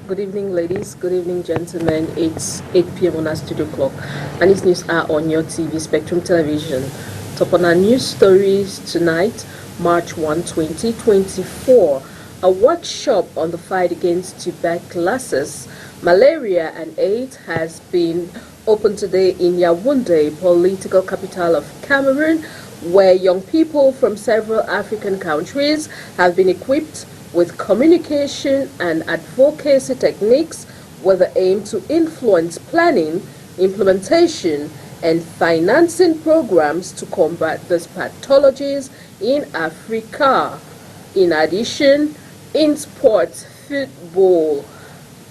Good evening, ladies. Good evening, gentlemen. It's 8 p.m. on our studio clock, and these news are on your TV, Spectrum Television. Top on our news stories tonight, March 1, 2024. A workshop on the fight against tuberculosis, malaria, and AIDS has been opened today in Yaoundé, political capital of Cameroon, where young people from several African countries have been equipped with communication and advocacy techniques with the aim to influence planning, implementation, and financing programs to combat these pathologies in Africa. In addition, in sports, football,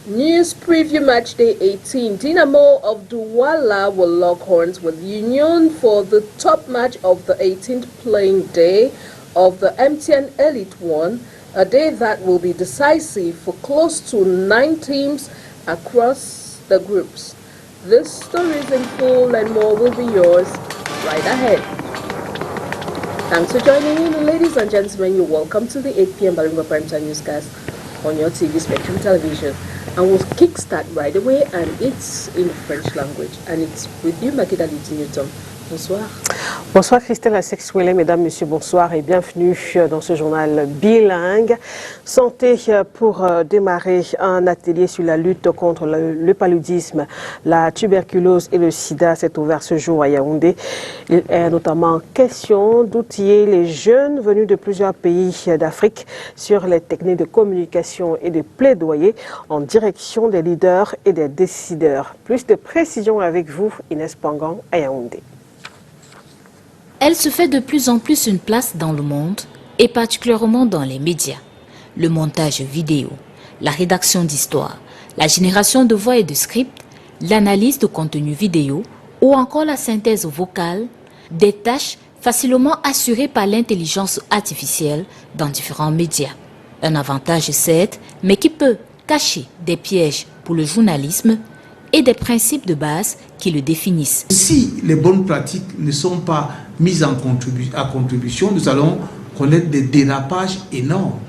news preview match day 18, Dynamo of Douala will lock horns with Union for the top match of the 18th playing day of the MTN Elite One, a day that will be decisive for close to 9 teams across the groups. This stories in full and more will be yours right ahead. Thanks for joining in, ladies and gentlemen. You're welcome to the 8 p.m. Baringo Primetime Newscast on your TV Spectrum Television. And we'll kickstart right away, and it's in the French language. And it's with you, Makeda Newton. Bonsoir. Bonsoir Christelle Assex-Ouellet, mesdames, messieurs, bonsoir et bienvenue dans ce journal bilingue. Santé pour démarrer un atelier sur la lutte contre le paludisme, la tuberculose et le sida s'est ouvert ce jour à Yaoundé. Il est notamment question d'outiller les jeunes venus de plusieurs pays d'Afrique sur les techniques de communication et de plaidoyer en direction des leaders et des décideurs. Plus de précisions avec vous, Inès Pangan à Yaoundé. Elle se fait de plus en plus une place dans le monde et particulièrement dans les médias. Le montage vidéo, la rédaction d'histoires, la génération de voix et de scripts, l'analyse de contenu vidéo ou encore la synthèse vocale, des tâches facilement assurées par l'intelligence artificielle dans différents médias. Un avantage certes, mais qui peut cacher des pièges pour le journalisme et des principes de base qui le définissent. Si les bonnes pratiques ne sont pas mises à contribution, nous allons connaître des dérapages énormes.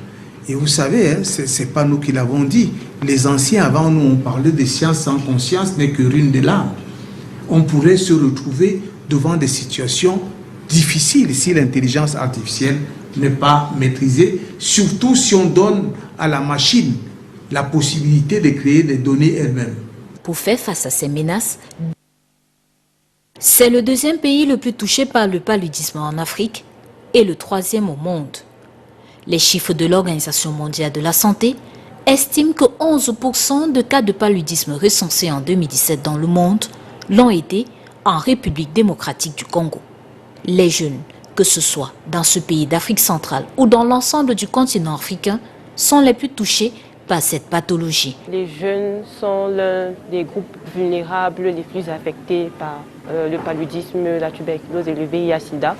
Et vous savez, hein, ce n'est pas nous qui l'avons dit. Les anciens avant nous ont parlé de science sans conscience n'est que ruine de l'âme. On pourrait se retrouver devant des situations difficiles si l'intelligence artificielle n'est pas maîtrisée, surtout si on donne à la machine la possibilité de créer des données elle-même. Pour faire face à ces menaces, c'est le deuxième pays le plus touché par le paludisme en Afrique et le troisième au monde. Les chiffres de l'Organisation mondiale de la santé estiment que 11% de cas de paludisme recensés en 2017 dans le monde l'ont été en République démocratique du Congo. Les jeunes, que ce soit dans ce pays d'Afrique centrale ou dans l'ensemble du continent africain, sont les plus touchés par cette pathologie. Les jeunes sont l'un des groupes vulnérables les plus affectés par le paludisme, la tuberculose et le VIH-Sida.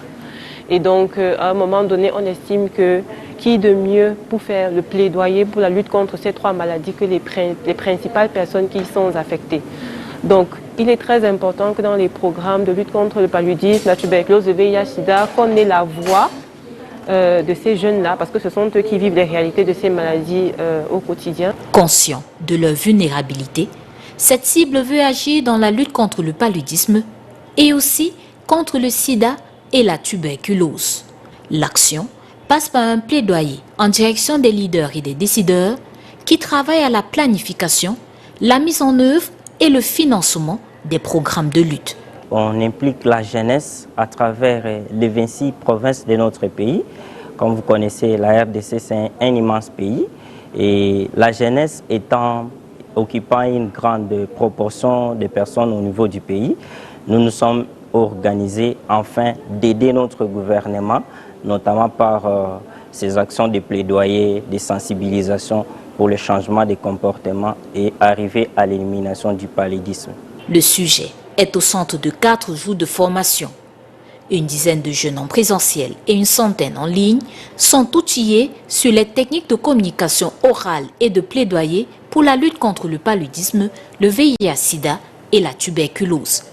Et donc, à un moment donné, on estime que qui de mieux pour faire le plaidoyer pour la lutte contre ces trois maladies que les principales personnes qui sont affectées. Donc, il est très important que dans les programmes de lutte contre le paludisme, la tuberculose, le VIH-Sida, qu'on ait la voix de ces jeunes-là, parce que ce sont eux qui vivent les réalités de ces maladies au quotidien. Conscient de leur vulnérabilité, cette cible veut agir dans la lutte contre le paludisme et aussi contre le sida et la tuberculose. L'action passe par un plaidoyer en direction des leaders et des décideurs qui travaillent à la planification, la mise en œuvre et le financement des programmes de lutte. On implique la jeunesse à travers les 26 provinces de notre pays. Comme vous connaissez, la RDC, c'est un immense pays. Et la jeunesse occupant une grande proportion de personnes au niveau du pays, nous nous sommes organisés afin d'aider notre gouvernement, notamment par ces actions de plaidoyer, de sensibilisation pour le changement des comportements et arriver à l'élimination du paludisme. Le sujet est au centre de 4 jours de formation. Une dizaine de jeunes en présentiel et une centaine en ligne sont outillés sur les techniques de communication orale et de plaidoyer pour la lutte contre le paludisme, le VIH-Sida et la tuberculose.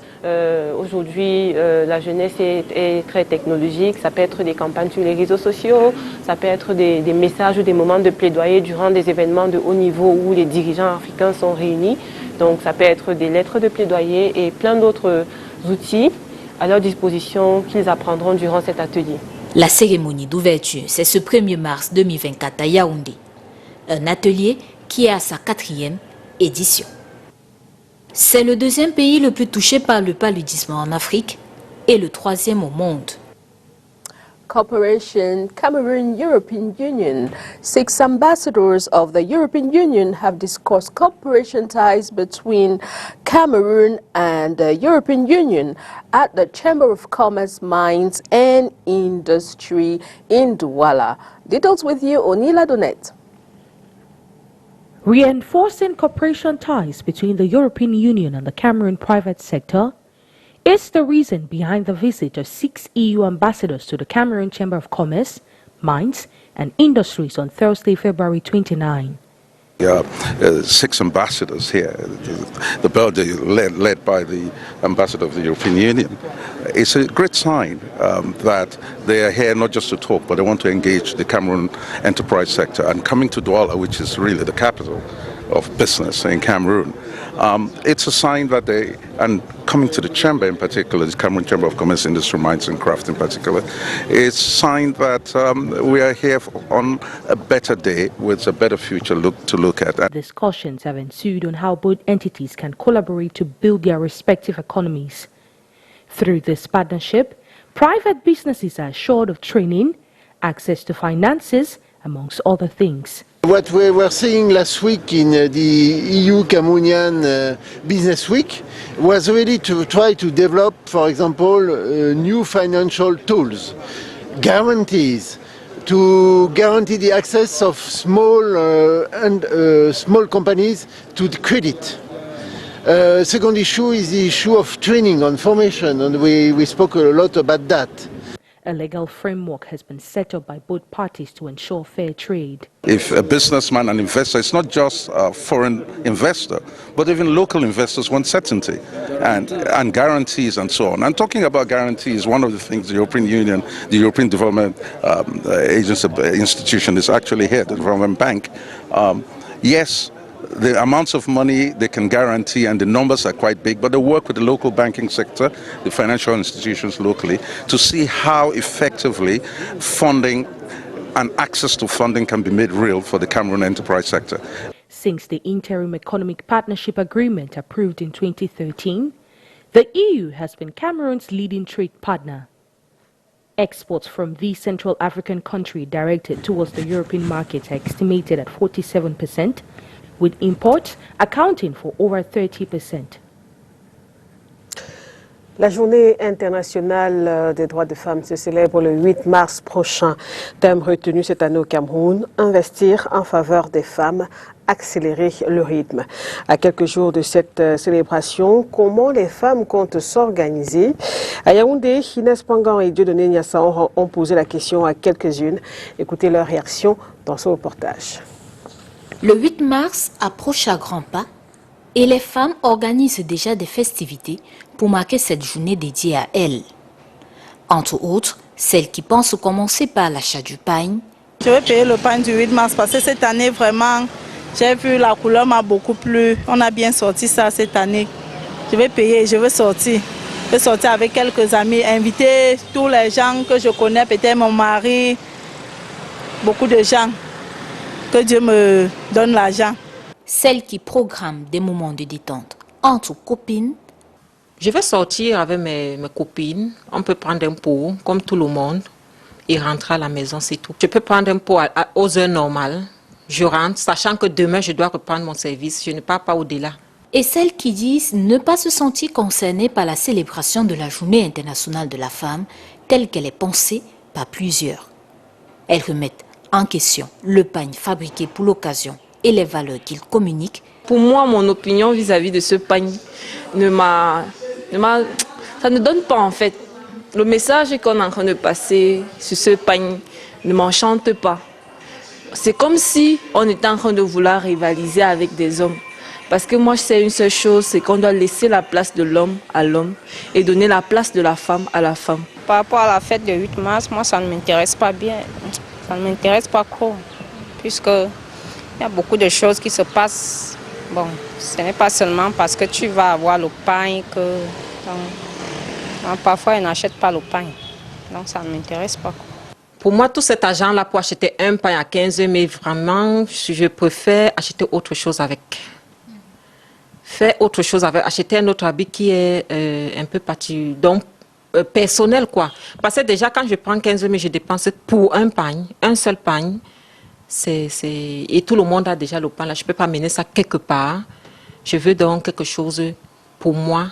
Aujourd'hui, la jeunesse est très technologique. Ça peut être des campagnes sur les réseaux sociaux, ça peut être des messages ou des moments de plaidoyer durant des événements de haut niveau où les dirigeants africains sont réunis. Donc ça peut être des lettres de plaidoyer et plein d'autres outils à leur disposition qu'ils apprendront durant cet atelier. La cérémonie d'ouverture, c'est ce 1er mars 2024 à Yaoundé. Un atelier qui est à sa 4e édition. C'est le 2e pays le plus touché par le paludisme en Afrique et le 3e au monde. Cooperation Cameroon-European Union. 6 ambassadors of the European Union have discussed cooperation ties between Cameroon and the European Union at the Chamber of Commerce, Mines and Industry in Douala. Details with you, Onila Donette. Reinforcing cooperation ties between the European Union and the Cameroon private sector is the reason behind the visit of 6 EU ambassadors to the Cameroon Chamber of Commerce, Mines and Industries on Thursday, February 29. There are 6 ambassadors here, the Belgium led by the ambassador of the European Union. It's a great sign that they are here not just to talk, but they want to engage the Cameroon enterprise sector. And coming to Douala, which is really the capital of business in Cameroon, it's a sign that they, and coming to the chamber in particular, the Cameroon Chamber of Commerce, Industry, Mines and Craft in particular, it's a sign that we are here on a better day with a better future to look at. Discussions have ensued on how both entities can collaborate to build their respective economies. Through this partnership, private businesses are assured of training, access to finances, amongst other things. What we were seeing last week in the EU-Cameroonian Business Week was really to try to develop, for example, new financial tools, guarantees, to guarantee the access of small companies to the credit. Second issue is the issue of training and formation, and we spoke a lot about that. A legal framework has been set up by both parties to ensure fair trade. If a businessman and investor, it's not just a foreign investor, but even local investors want certainty and guarantees and so on. And talking about guarantees, one of the things the European Union, the European Development Agency institution is actually here, the Development Bank. Yes, the amounts of money they can guarantee and the numbers are quite big, but they work with the local banking sector, the financial institutions locally, to see how effectively funding and access to funding can be made real for the Cameroon enterprise sector. Since the Interim Economic Partnership Agreement approved in 2013, the EU has been Cameroon's leading trade partner. Exports from the Central African country directed towards the European markets are estimated at 47%, with imports accounting for over 30%. La journée internationale des droits des femmes se célèbre le 8 mars prochain. Thème retenu cette année au Cameroun, investir en faveur des femmes, accélérer le rythme. À quelques jours de cette célébration, comment les femmes comptent s'organiser? À Yaoundé, Inès Pangan et Dieudonné Niassan ont posé la question à quelques-unes. Écoutez leur réaction dans ce reportage. Le 8 mars approche à grands pas et les femmes organisent déjà des festivités pour marquer cette journée dédiée à elles. Entre autres, celles qui pensent commencer par l'achat du pain. Je vais payer le pain du 8 mars parce que cette année, vraiment, j'ai vu la couleur m'a beaucoup plu. On a bien sorti ça cette année. Je vais payer, je veux sortir. Je vais sortir avec quelques amis, inviter tous les gens que je connais, peut-être mon mari, beaucoup de gens. Que Dieu me donne l'argent. Celles qui programment des moments de détente entre copines. Je vais sortir avec mes copines. On peut prendre un pot, comme tout le monde, et rentrer à la maison, c'est tout. Je peux prendre un pot aux heures normales. Je rentre, sachant que demain, je dois reprendre mon service. Je ne pars pas au-delà. Et celles qui disent ne pas se sentir concernées par la célébration de la Journée internationale de la femme, telle qu'elle est pensée par plusieurs. Elles remettent en question le pain fabriqué pour l'occasion et les valeurs qu'il communique. Pour moi, mon opinion vis-à-vis de ce pain ça ne donne pas en fait. Le message qu'on est en train de passer sur ce pain ne m'enchante pas. C'est comme si on était en train de vouloir rivaliser avec des hommes. Parce que moi, je sais une seule chose, c'est qu'on doit laisser la place de l'homme à l'homme et donner la place de la femme à la femme. Par rapport à la fête du 8 mars, moi, ça ne m'intéresse pas bien. Ça ne m'intéresse pas trop, puisqu'il y a beaucoup de choses qui se passent. Bon, ce n'est pas seulement parce que tu vas avoir le pain que... Donc, parfois, ils n'achètent pas le pain. Donc, ça ne m'intéresse pas. Pour moi, tout cet argent-là pour acheter un pain à 15 euros, mais vraiment, je préfère acheter autre chose avec. Faire autre chose avec, acheter un autre habit qui est un peu parti, donc personnel, quoi. Parce que déjà, quand je prends 15 euros, je dépense pour un pain, un seul pain. Et tout le monde a déjà le pain là. Je ne peux pas mener ça quelque part. Je veux donc quelque chose pour moi,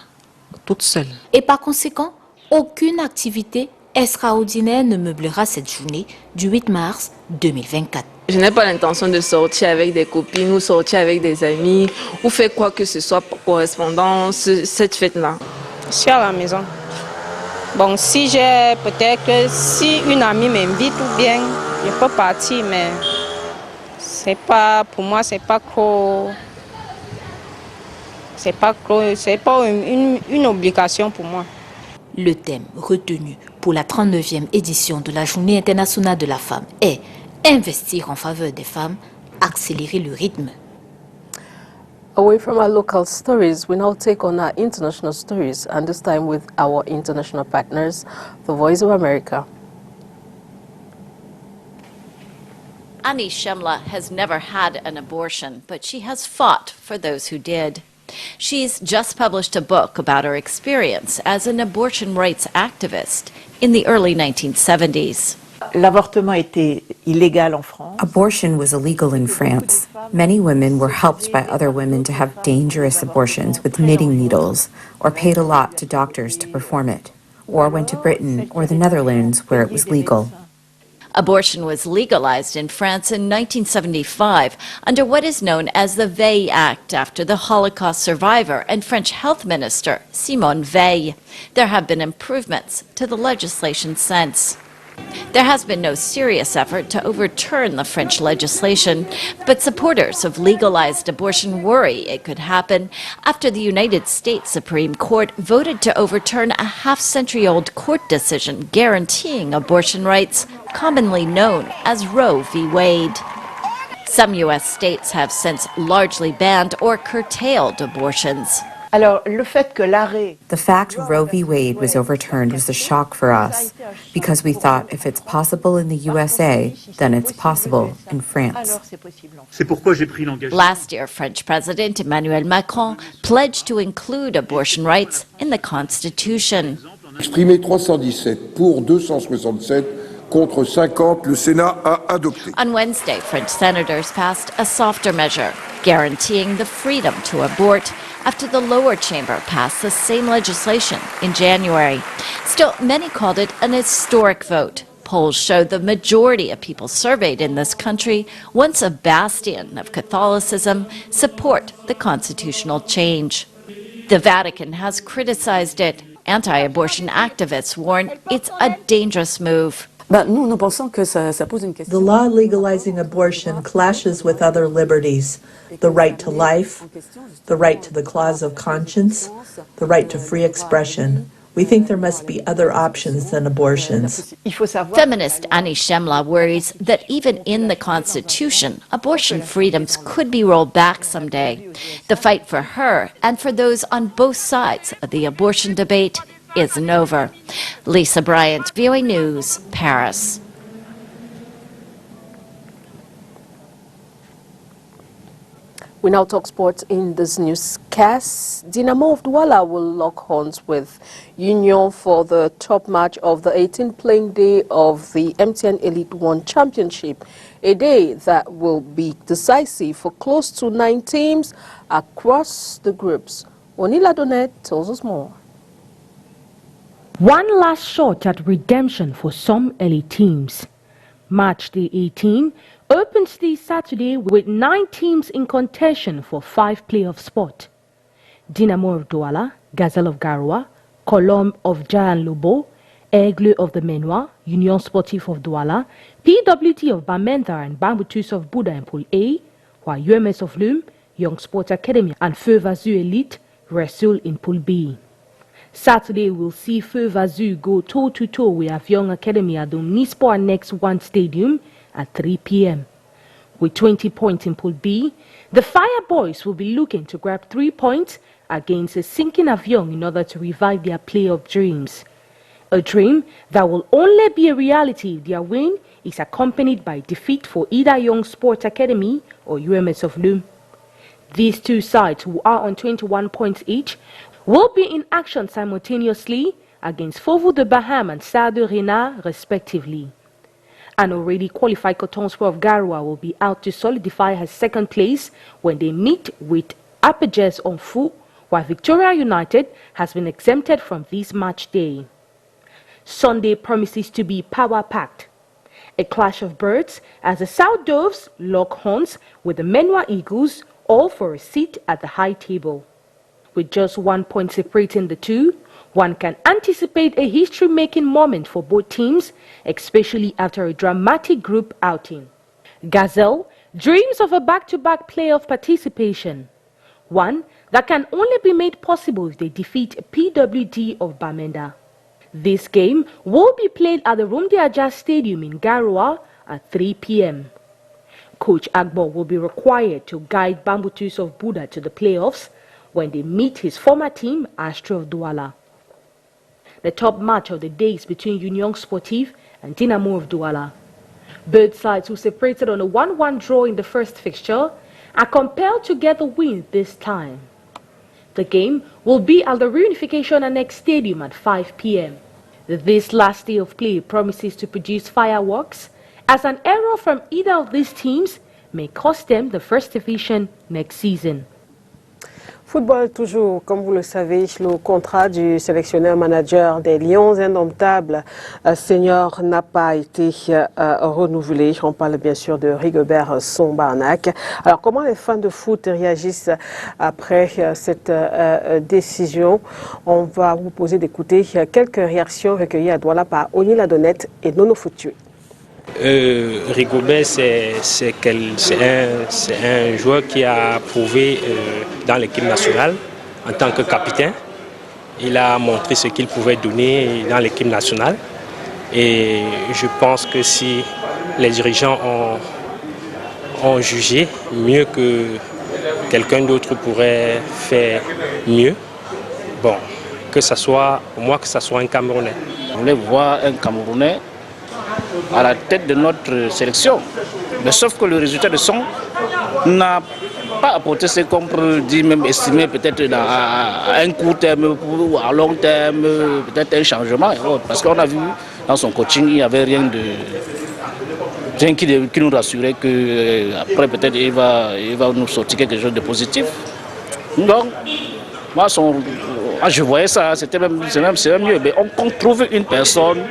toute seule. Et par conséquent, aucune activité extraordinaire ne meublera cette journée du 8 mars 2024. Je n'ai pas l'intention de sortir avec des copines ou sortir avec des amis ou faire quoi que ce soit pour correspondance, cette fête-là. Je suis à la maison. Bon, si j'ai peut-être que si une amie m'invite ou bien, je peux partir, mais c'est pas, pour moi, c'est pas une obligation pour moi. Le thème retenu pour la 39e édition de la Journée internationale de la femme est investir en faveur des femmes, accélérer le rythme. Away from our local stories, we now take on our international stories, and this time with our international partners, the Voice of America. Annie Shemla has never had an abortion, but she has fought for those who did. She's just published a book about her experience as an abortion rights activist in the early 1970s. L'avortement était illégal en France. Abortion was illegal in France. Many women were helped by other women to have dangerous abortions with knitting needles, or paid a lot to doctors to perform it, or went to Britain or the Netherlands where it was legal. Abortion was legalized in France in 1975 under what is known as the Veil Act after the Holocaust survivor and French health minister Simone Veil. There have been improvements to the legislation since. There has been no serious effort to overturn the French legislation, but supporters of legalized abortion worry it could happen after the United States Supreme Court voted to overturn a half-century-old court decision guaranteeing abortion rights, commonly known as Roe v. Wade. Some U.S. states have since largely banned or curtailed abortions. Alors, le fait que l'arrêt... The fact Roe v. Wade was overturned was a shock for us, because we thought if it's possible in the USA, then it's possible in France. Last year, French President Emmanuel Macron pledged to include abortion rights in the Constitution. Exprimé 317 pour 267 contre 50, le Sénat a adopté. On Wednesday, French senators passed a softer measure, guaranteeing the freedom to abort after the lower chamber passed the same legislation in January. Still, many called it an historic vote. Polls show the majority of people surveyed in this country, once a bastion of Catholicism, support the constitutional change. The Vatican has criticized it. Anti-abortion activists warn it's a dangerous move. The law legalizing abortion clashes with other liberties, the right to life, the right to the clause of conscience, the right to free expression. We think there must be other options than abortions. Feminist Annie Shemla worries that even in the Constitution, abortion freedoms could be rolled back someday. The fight for her and for those on both sides of the abortion debate isn't over. Lisa Bryant, VOA News, Paris. We now talk sports in this newscast. Dinamo of Douala will lock horns with Union for the top match of the 18th playing day of the MTN Elite One Championship, a day that will be decisive for close to 9 teams across the groups. Onila Donet tells us more. One last shot at redemption for some elite teams. Match Day 18 opens this Saturday with 9 teams in contention for 5 playoff spots. Dinamo of Douala, Gazelle of Garoua, Colombe of Jahan Lobo, Aigle of the Menoir, Union Sportif of Douala, PWT of Bamenda and Bamboutus of Buda in Pool A, while UMS of Lume, Young Sport Academy and Feu Vazu Elite wrestle in Pool B. Saturday will see Feu Vazu go toe-to-toe with Avion Academy at the Omnisport Annex 1 Stadium at 3 p.m. With 20 points in Pool B, the Fire Boys will be looking to grab 3 points against a sinking Avion in order to revive their playoff dreams. A dream that will only be a reality if their win is accompanied by defeat for either Young Sport Academy or UMS of Loom. These two sides, who are on 21 points each, will be in action simultaneously against Fauveau de Baham and Stade de Renard, respectively. An already qualified Coton Sport of Garoua will be out to solidify her second place when they meet with Apajes on Fou, while Victoria United has been exempted from this match day. Sunday promises to be power-packed. A clash of birds as the South Doves lock horns with the Menua Eagles, all for a seat at the high table. With just 1 point separating the two, one can anticipate a history-making moment for both teams, especially after a dramatic group outing. Gazelle dreams of a back-to-back playoff participation, one that can only be made possible if they defeat PWD of Bamenda. This game will be played at the Rumdi Aja Stadium in Garoua at 3 p.m. Coach Agbo will be required to guide Bambutus of Buda to the playoffs when they meet his former team, Astro of Douala. The top match of the day is between Union Sportive and Dynamo of Douala. Both sides, who separated on a 1-1 draw in the first fixture, are compelled to get the win this time. The game will be at the Reunification Annex Stadium at 5 p.m. This last day of play promises to produce fireworks, as an error from either of these teams may cost them the first division next season. Football toujours, comme vous le savez, le contrat du sélectionneur-manager des Lions Indomptables senior n'a pas été renouvelé. On parle bien sûr de Rigobert Sombarnac. Alors comment les fans de foot réagissent après cette décision? On va vous proposer d'écouter quelques réactions recueillies à Douala par Oni Ladonnette et Nono Foutu. Rigobert, c'est un joueur qui a prouvé dans l'équipe nationale en tant que capitaine. Il a montré ce qu'il pouvait donner dans l'équipe nationale. Et je pense que si les dirigeants ont jugé mieux que quelqu'un d'autre pourrait faire mieux, bon, que ce soit, pour moi, que ce soit un Camerounais. On voulait voir un Camerounais à la tête de notre sélection. Mais sauf que le résultat de son n'a pas apporté ce qu'on peut dire, même estimer peut-être à un court terme ou à long terme, peut-être un changement. Parce qu'on a vu dans son coaching, il n'y avait rien qui nous rassurait qu'après peut-être il va nous sortir quelque chose de positif. Donc, moi je voyais ça, c'est même mieux. Mais on trouve une personne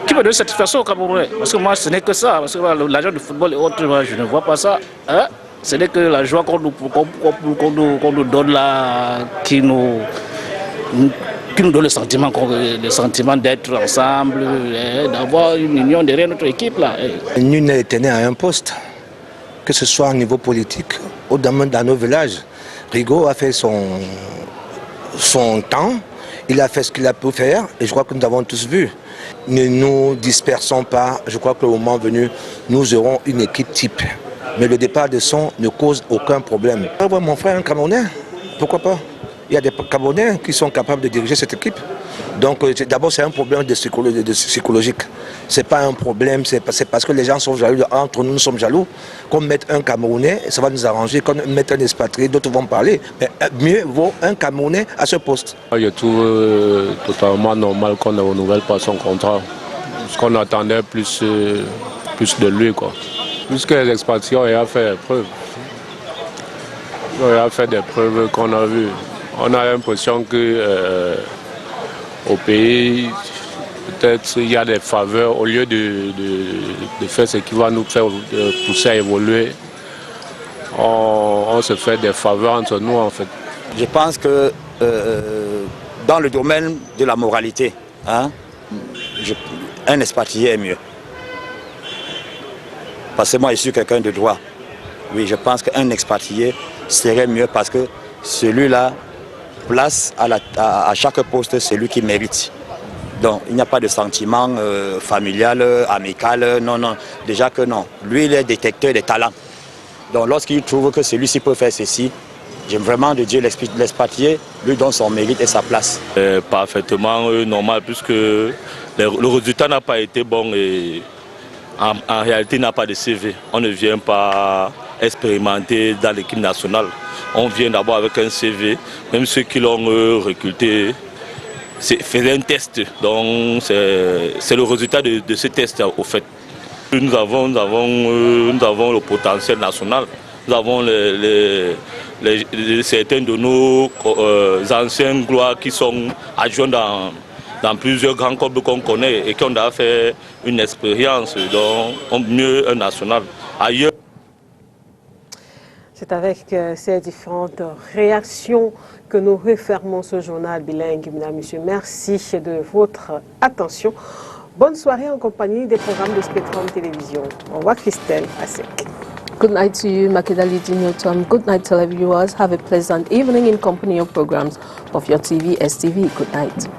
qui me donne satisfaction au Camerounais. Parce que moi, ce n'est que ça. Parce que l'agent de football et autres, moi, je ne vois pas ça. Hein? Ce n'est que la joie qu'on nous donne là, qui nous donne le sentiment d'être ensemble, d'avoir une union derrière notre équipe. Là. Nul n'est éternel à un poste, que ce soit au niveau politique ou dans nos villages. Rigo a fait son temps, il a fait ce qu'il a pu faire et je crois que nous avons tous vu. Ne nous dispersons pas, je crois que le moment venu, nous aurons une équipe type. Mais le départ de son ne cause aucun problème. Mon frère, un Camerounais, pourquoi pas? Il y a des Camerounais qui sont capables de diriger cette équipe. Donc d'abord c'est un problème de psychologique. C'est pas un problème, c'est parce que les gens sont jaloux, entre nous sommes jaloux. Qu'on mette un Camerounais, ça va nous arranger. Qu'on mette un expatrié, d'autres vont parler. Mais mieux vaut un Camerounais à ce poste. Je trouve totalement normal qu'on ne renouvelle pas son contrat. Parce qu'on attendait plus de lui, quoi. Puisque les expatriés ont fait des preuves. Ils ont fait des preuves qu'on a vues. On a l'impression que au pays, peut-être il y a des faveurs, au lieu de faire ce qui va nous faire pousser à évoluer, on se fait des faveurs entre nous en fait. Je pense que dans le domaine de la moralité, hein, un expatrié est mieux. Parce que moi je suis quelqu'un de droit. Oui, je pense qu'un expatrié serait mieux parce que celui-là place à chaque poste celui qui mérite. Donc il n'y a pas de sentiment familial, amical, non, non. Déjà que non. Lui, il est détecteur des talents. Donc lorsqu'il trouve que celui-ci peut faire ceci, j'aime vraiment de Dieu l'expatrié, lui donne son mérite et sa place. Parfaitement normal puisque le résultat n'a pas été bon et en réalité il n'a pas de CV. On ne vient pas expérimenter dans l'équipe nationale. On vient d'abord avec un CV, même ceux qui l'ont recruté faisaient un test. Donc c'est le résultat de ce test au fait. Nous avons le potentiel national. Nous avons certains de nos anciens gloires qui sont adjoints dans plusieurs grands clubs qu'on connaît et qui ont déjà fait une expérience, donc mieux un national. Ailleurs. C'est avec ces différentes réactions que nous refermons ce journal bilingue. Mesdames, Messieurs, merci de votre attention. Bonne soirée en compagnie des programmes de Spectrum Télévision. Au revoir Christelle Asek. Good night to you, Makedali Dinyotom. Good night, televiewers. Have a pleasant evening in company of programs of your TV, STV. Good night.